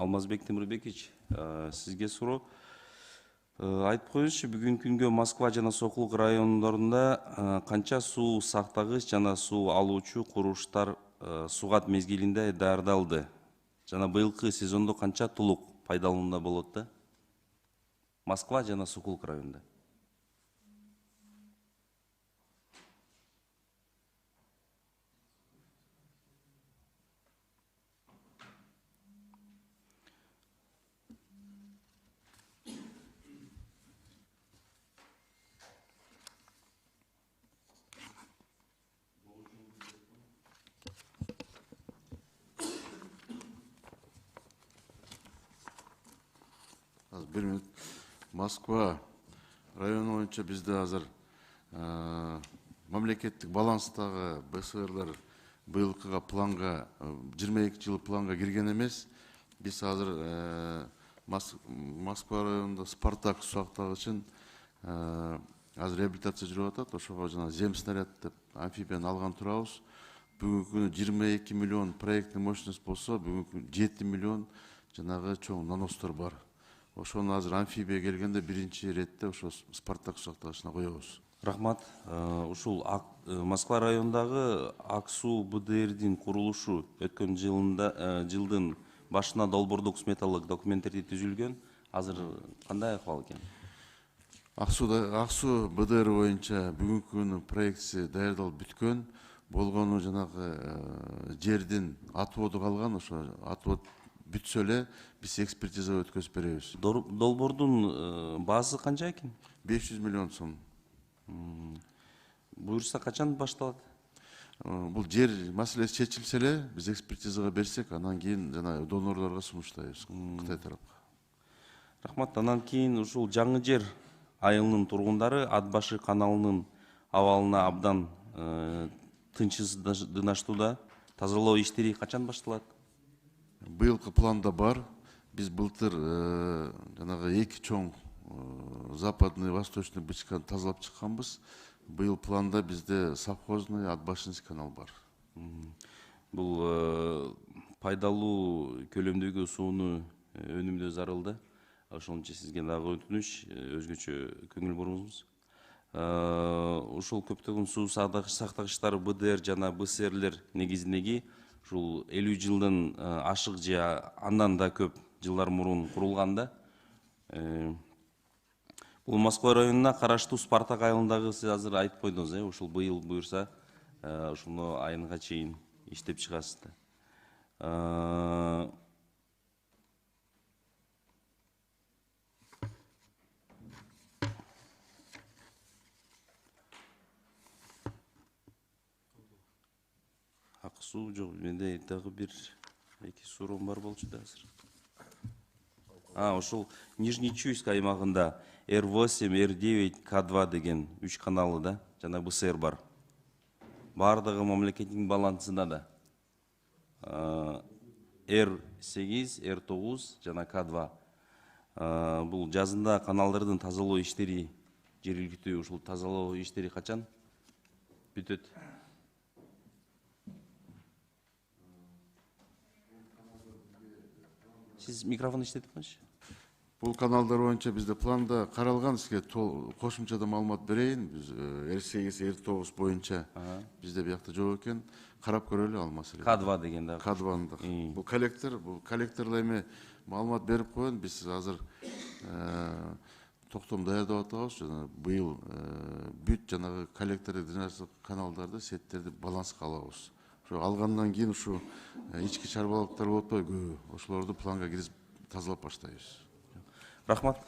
Алмазбек Темирбекович, сизге суроо. Айтып коюңузчу, бүгүнкү күнгө Москва жана Сокулук райондорунда канча суу сактагыч жана суу алуучу курулуштар сугат мезгилинде даярдалды? Жана быйылкы сезондо канча толук пайдаланууда болот да? Москва жана Сокулук районунда. Bir minut. Moskva rayonu boyunca bizde hazır memleketlik balanstagı БСРлар быйылкыга планга 22 жыл планга кирген эмес. Biz hazır Moskva rayonунда Спартак суу үчүн азыр реабилитация жүрүп атат. Ошого жана зем снаряд деп амфибияны алган турабыз. Бүгүнкү күнү 22 миллион проектный мощность болсо, бүгүнкү 7 миллион жанагы чоң наностор бар. Ошону азыр амфибия келгенде биринчи иретте ошо Спартак сактагычына коебуз. Рахмат. Ушул Москва районундагы ак суу БДРдин курулушу өткөн жылдын башына долбоордук сметалык документтерди түзүлгөн. Азыр кандай акыбал экен? Ак суу БДР боюнча бүгүнкү күнү проектиси даярдалып бүткөн. Болгону жанагы жердин отводу калган, ошо отвод бүтсө эле биз экспертиза өткөзүп беребиз. Долбоордун баасы канча экен? 500 миллион сом. Буюрса качан башталат? Бул жер маселеси чечилсе эле биз экспертизага берсек, анан кийин жана донорлорго сунуштайбыз Кытай тарапка. Рахмат. Анан кийин ушул Жаңы Жер айылынын тургундары Ат башы каналынын абалына абдан тынчсыздынаштууда. Тазалоо иштери качан башталат? Быйылкы планда бар. Биз былтыр жанагы эки чоң западный, восточный бычканы тазалап чыкканбыз. Быйыл планда бизде совхозный, Атбашинский канал бар. Бул пайдалуу көлөмдөгү сууну өнүмдөө зарылды. Ошон үчүн сизге дагы өтүнүч, өзгөчө көңүл буруңуз. Ушул көптөгөн суу сактагычтар БДР жана БСРлер негизиндеги ушул 50 жылдын ашык же андан да көп жылдар мурун курулганда. Бул Москва районуна караштуу Спартак айылындагы сиз азыр айтып койдуңуз, ушул быйыл буюрса, ушуну айынга чейин иштеп чыгасыз да. Ак суу жок, менде дагы бир эки суроом бар болчу да азыр. Ушул Нижний Чуйск аймагында R8, R9, К2 деген 3 каналы да, жана БСР бар. Бардыгы мамлекеттин балансында да. R8, R9 жана К2. Бул жазында каналдардын тазалоо иштери жергиликтүү ушул тазалоо иштери качан бүтөт? Siz mikrofonu işledik mi? Бул каналдар боюнча бизде планда каралган, сизге кошумчада маалымат берейин. Биз R8, R9 боюнча бизде биякта жок экен. Карап көрөлү ал маселени. К2 деген да. К2. Бул коллекторлор эми маалымат берип коен. Биз азыр токтом даярдап атабыз. Жана быйыл бүт жанагы коллектор каналдарды, сеттерди баланска алабыз. Алгандан кийин ушу ички чарбалыктар болуп атпайбы, ошолорду планга киргизип тазалап баштайбыз. Рахмат.